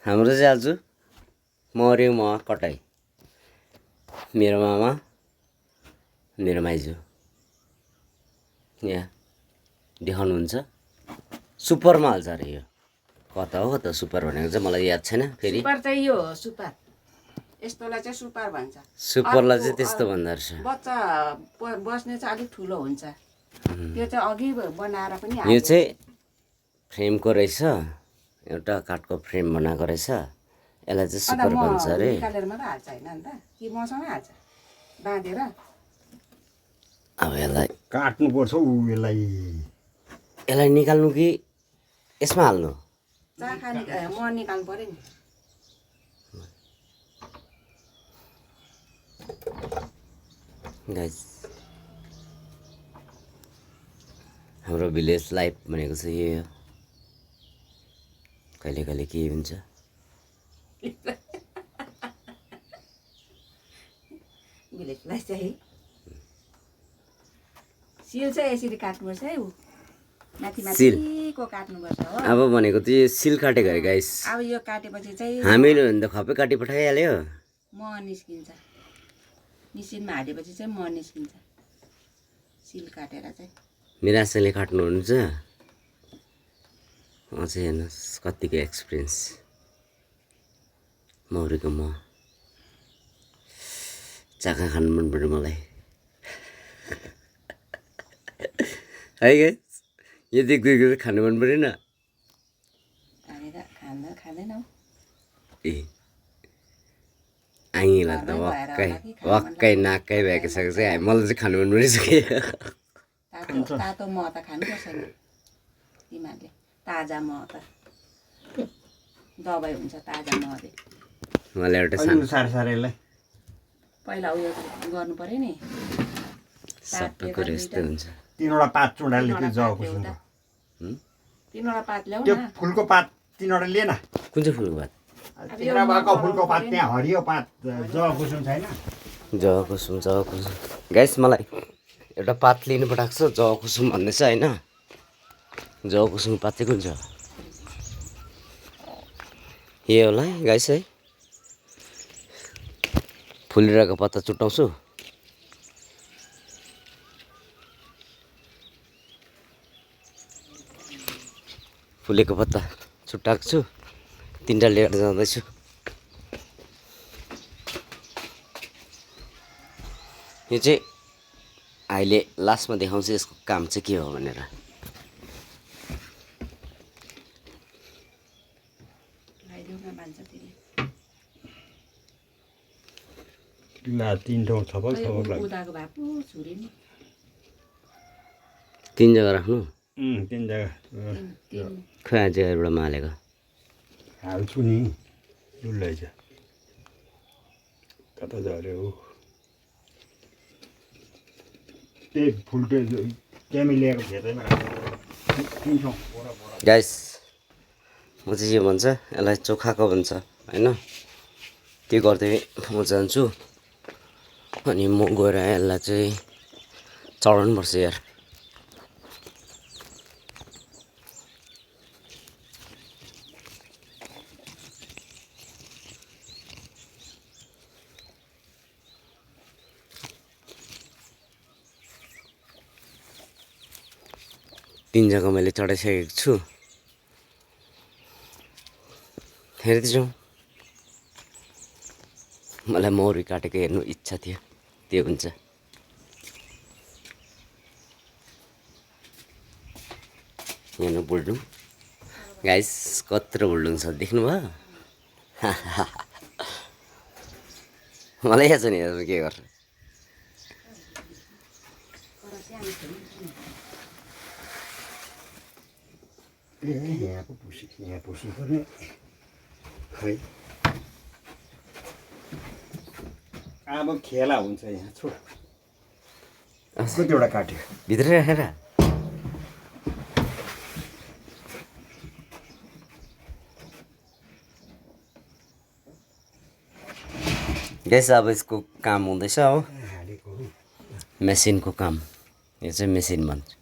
हाम्रो चाहिँ आज मर्यो म कटाई मेरो मामा मेरो माइजू यहाँ देखाउनुहुन्छ सुपरमा हाल्छ अरे यो कता हो कता सुपर भनेको चाहिँ मलाई याद छैन फेरि सुपर चाहिँ यो हो सुपर यस्तोलाई चाहिँ सुपर भन्छ सुपरलाई चाहिँ त्यस्तो भन्दो रहेछ बच्चा बस्ने चाहिँ अलिक ठुलो हुन्छ त्यो चाहिँ अघि बनाएर पनि यो चाहिँ फ्रेमको रहेछ एउटा काठको फ्रेम बनाएको रहेछ यसलाई चाहिँ सुपर भन्छ अरे निकालेर मात्रै हाल्छ हैन नि त कि मसँगै हाल्छ बाँधेर अब यसलाई काट्नु पर्छ उ यसलाई निकाल्नु कि यसमा हाल्नु चाखा म निकाल्नु पर्यो नि गाइस हाम्रो भिलेज लाइफ भनेको चाहिँ यही हो कहिले कहिले के हुन्छ भिलेजलाई चाहिँ सिल चाहिँ यसरी काट्नुपर्छ है माथि माथिको काट्नुपर्छ हो अब भनेको चाहिँ सिल काटेको अरे गाइस अब यो काटेपछि चाहिँ हामीले भने त खपै काटी पठाइहाल्यो म निस्किन्छ मिसिनमा हालेपछि चाहिँ म निस्किन्छ सिल काटेर चाहिँ मिरासले काट्नुहुन्छ म चाहिँ हेर्नुहोस् कतिको एक्सपिरियन्स मौरीको म चाखा खानु मन पर्यो मलाई है गाइस यो देख्दै खानु मन परेन हामी त खाँदैनौँ ए आइला त वक्कै नाकै भएको छ चाहिँ मलाई चाहिँ खानु मन परिसक्यो तातो मह त खानुपर्छ नि तिमीहरूले ताजा मह त दबाई हुन्छ ताजा महले मलाई एउटा सारेलाई पहिला उयो गर्नु पर्यो नि सबै कुरो यस्तो हुन्छ तीनवटा पात चुडाले त्यो जको सुनको तीनवटा पात ल्याउ त्यो न फुलको पात तीनवटा लिए न कुन चाहिँ फुलको पात तिम्रो भएको फुलको पात त्यहाँ हरियो पात जकुसुम छैन जकुसुम गाइस मलाई एउटा पात लिनु पठाएको छ जकुसुम भन्ने छ होइन जकुसुम पात चाहिँ कुन छ यो होला है गाइस है फुलिरहेको पत्ता चुट्टाउँछु फुलेको पत्ता छुट्टाएको छु तिनवटा लिएर जाँदैछु यो चाहिँ अहिले लास्टमा देखाउँछु यसको काम चाहिँ के हो भनेर ला तीन ठाउँ थपल तिन जग्गा राख्नु तीन जग्गा खै आज एउटा मालेको हाल्छु नि डुल्लै छ कता झऱ्यो त्यही फुल्टे क्यामी ल्याएको घेर्दैमा तीन ठाउँ गाइस म चाहिँ के भन्छ यसलाई चोखाको भन्छ होइन त्यो गर्दै म जान्छु अनि म गएर यसलाई चाहिँ चढाउनुपर्छ यार तीन जग्गा मैले चढाइसकेको छु हेर्दै जाउँ मलाई मौरी काटेको हेर्नु इच्छा थियो त्यो हुन्छ हेर्नु बुल्डुङ गाइस कत्रो बुल्डुङ छ देख्नुभयो मलाई याद छ नि के गर्छ यहाँ पुसी पर्ने खै अब खेला हुन्छ यहाँ छोड कतिवटा काट्यो भित्रै राखेर गाइस अब यसको काम हुँदैछ हो मेसिनको काम यो चाहिँ मेसिन भन्छ